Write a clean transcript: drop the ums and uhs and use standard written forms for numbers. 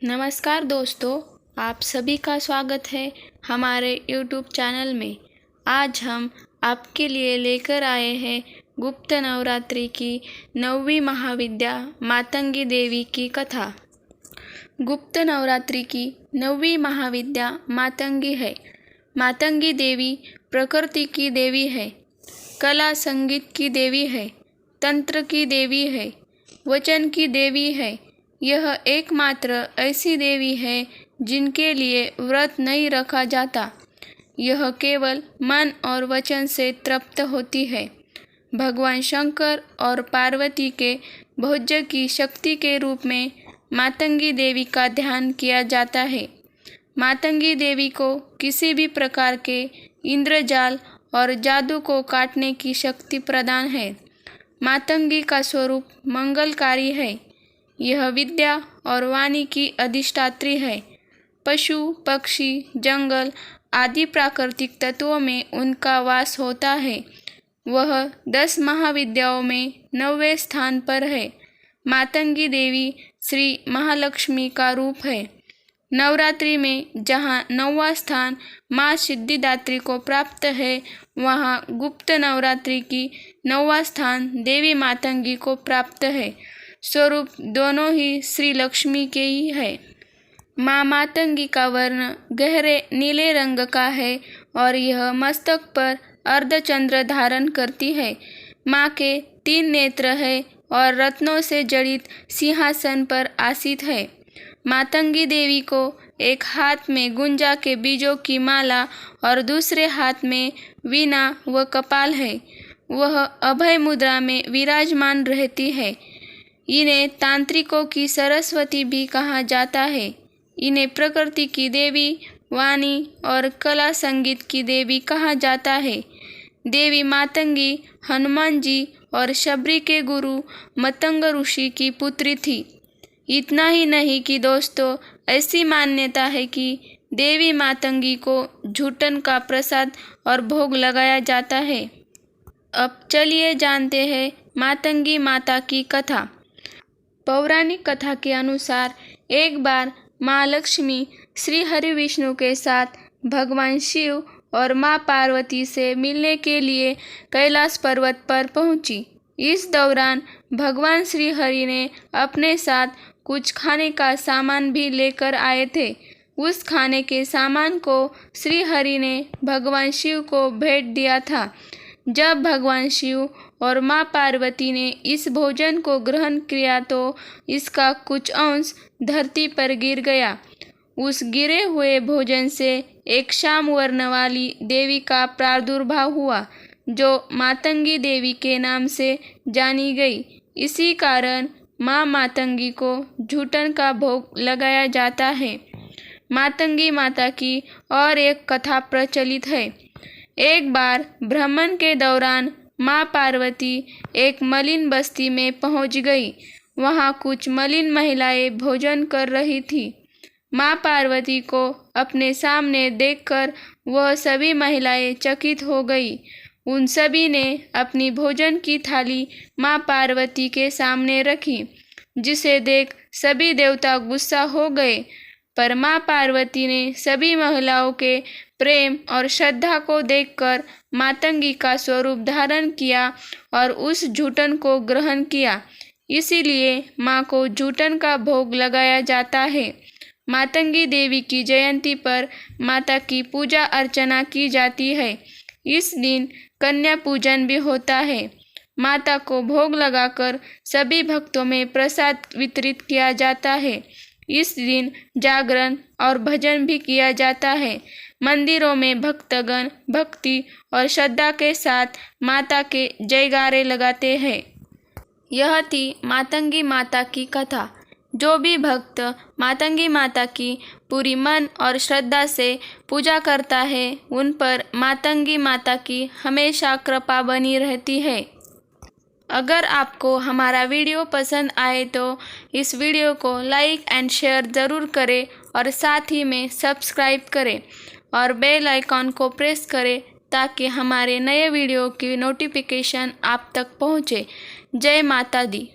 नमस्कार दोस्तों, आप सभी का स्वागत है हमारे YouTube चैनल में। आज हम आपके लिए लेकर आए हैं गुप्त नवरात्रि की 9वीं महाविद्या मातंगी देवी की कथा। गुप्त नवरात्रि की 9वीं महाविद्या मातंगी है। मातंगी देवी प्रकृति की देवी है, कला संगीत की देवी है, तंत्र की देवी है, वचन की देवी है। यह एकमात्र ऐसी देवी है जिनके लिए व्रत नहीं रखा जाता। यह केवल मन और वचन से तृप्त होती है। भगवान शंकर और पार्वती के भोज्य की शक्ति के रूप में मातंगी देवी का ध्यान किया जाता है। मातंगी देवी को किसी भी प्रकार के इंद्रजाल और जादू को काटने की शक्ति प्रदान है। मातंगी का स्वरूप मंगलकारी है। यह विद्या और वाणी की अधिष्ठात्री है। पशु, पक्षी, जंगल आदि प्राकृतिक तत्वों में उनका वास होता है। वह 10 महाविद्याओं में 9वें स्थान पर है। मातंगी देवी श्री महालक्ष्मी का रूप है। नवरात्रि में जहाँ 9वां स्थान माँ सिद्धिदात्री को प्राप्त है, वहाँ गुप्त नवरात्रि की 9वां स्थान देवी मातंगी को प्राप्त है। स्वरूप दोनों ही श्री लक्ष्मी के ही है। माँ मातंगी का वर्ण गहरे नीले रंग का है और यह मस्तक पर अर्धचंद्र धारण करती है। माँ के 3 नेत्र है और रत्नों से जड़ित सिंहासन पर आसीत है। मातंगी देवी को एक हाथ में गुंजा के बीजों की माला और दूसरे हाथ में वीणा व कपाल है। वह अभय मुद्रा में विराजमान रहती है। इन्हें तांत्रिकों की सरस्वती भी कहा जाता है। इन्हें प्रकृति की देवी, वाणी और कला संगीत की देवी कहा जाता है। देवी मातंगी हनुमान जी और शबरी के गुरु मतंग ऋषि की पुत्री थी। इतना ही नहीं कि दोस्तों, ऐसी मान्यता है कि देवी मातंगी को झूठन का प्रसाद और भोग लगाया जाता है। अब चलिए जानते हैं मातंगी माता की कथा। पौराणिक कथा के अनुसार एक बार माँ लक्ष्मी श्री हरि विष्णु के साथ भगवान शिव और माँ पार्वती से मिलने के लिए कैलाश पर्वत पर पहुँची। इस दौरान भगवान श्री हरि ने अपने साथ कुछ खाने का सामान भी लेकर आए थे। उस खाने के सामान को श्री हरि ने भगवान शिव को भेंट दिया था। जब भगवान शिव और माँ पार्वती ने इस भोजन को ग्रहण किया तो इसका कुछ अंश धरती पर गिर गया। उस गिरे हुए भोजन से एक श्याम वर्ण वाली देवी का प्रादुर्भाव हुआ, जो मातंगी देवी के नाम से जानी गई। इसी कारण माँ मातंगी को झूठन का भोग लगाया जाता है। मातंगी माता की और एक कथा प्रचलित है। एक बार भ्रमण के दौरान माँ पार्वती एक मलिन बस्ती में पहुंच गई। वहां कुछ मलिन महिलाएं भोजन कर रही थी। माँ पार्वती को अपने सामने देखकर वह सभी महिलाएं चकित हो गई। उन सभी ने अपनी भोजन की थाली माँ पार्वती के सामने रखी, जिसे देख सभी देवता गुस्सा हो गए। पर माँ पार्वती ने सभी महिलाओं के प्रेम और श्रद्धा को देखकर मातंगी का स्वरूप धारण किया और उस झूठन को ग्रहण किया। इसीलिए माँ को झूठन का भोग लगाया जाता है। मातंगी देवी की जयंती पर माता की पूजा अर्चना की जाती है। इस दिन कन्या पूजन भी होता है। माता को भोग लगाकर सभी भक्तों में प्रसाद वितरित किया जाता है। इस दिन जागरण और भजन भी किया जाता है। मंदिरों में भक्तगण भक्ति और श्रद्धा के साथ माता के जयगारे लगाते हैं। यह थी मातंगी माता की कथा। जो भी भक्त मातंगी माता की पूरी मन और श्रद्धा से पूजा करता है, उन पर मातंगी माता की हमेशा कृपा बनी रहती है। अगर आपको हमारा वीडियो पसंद आए तो इस वीडियो को लाइक एंड शेयर ज़रूर करें और साथ ही में सब्सक्राइब करें और बेल आइकॉन को प्रेस करें ताकि हमारे नए वीडियो की नोटिफिकेशन आप तक पहुँचे। जय माता दी।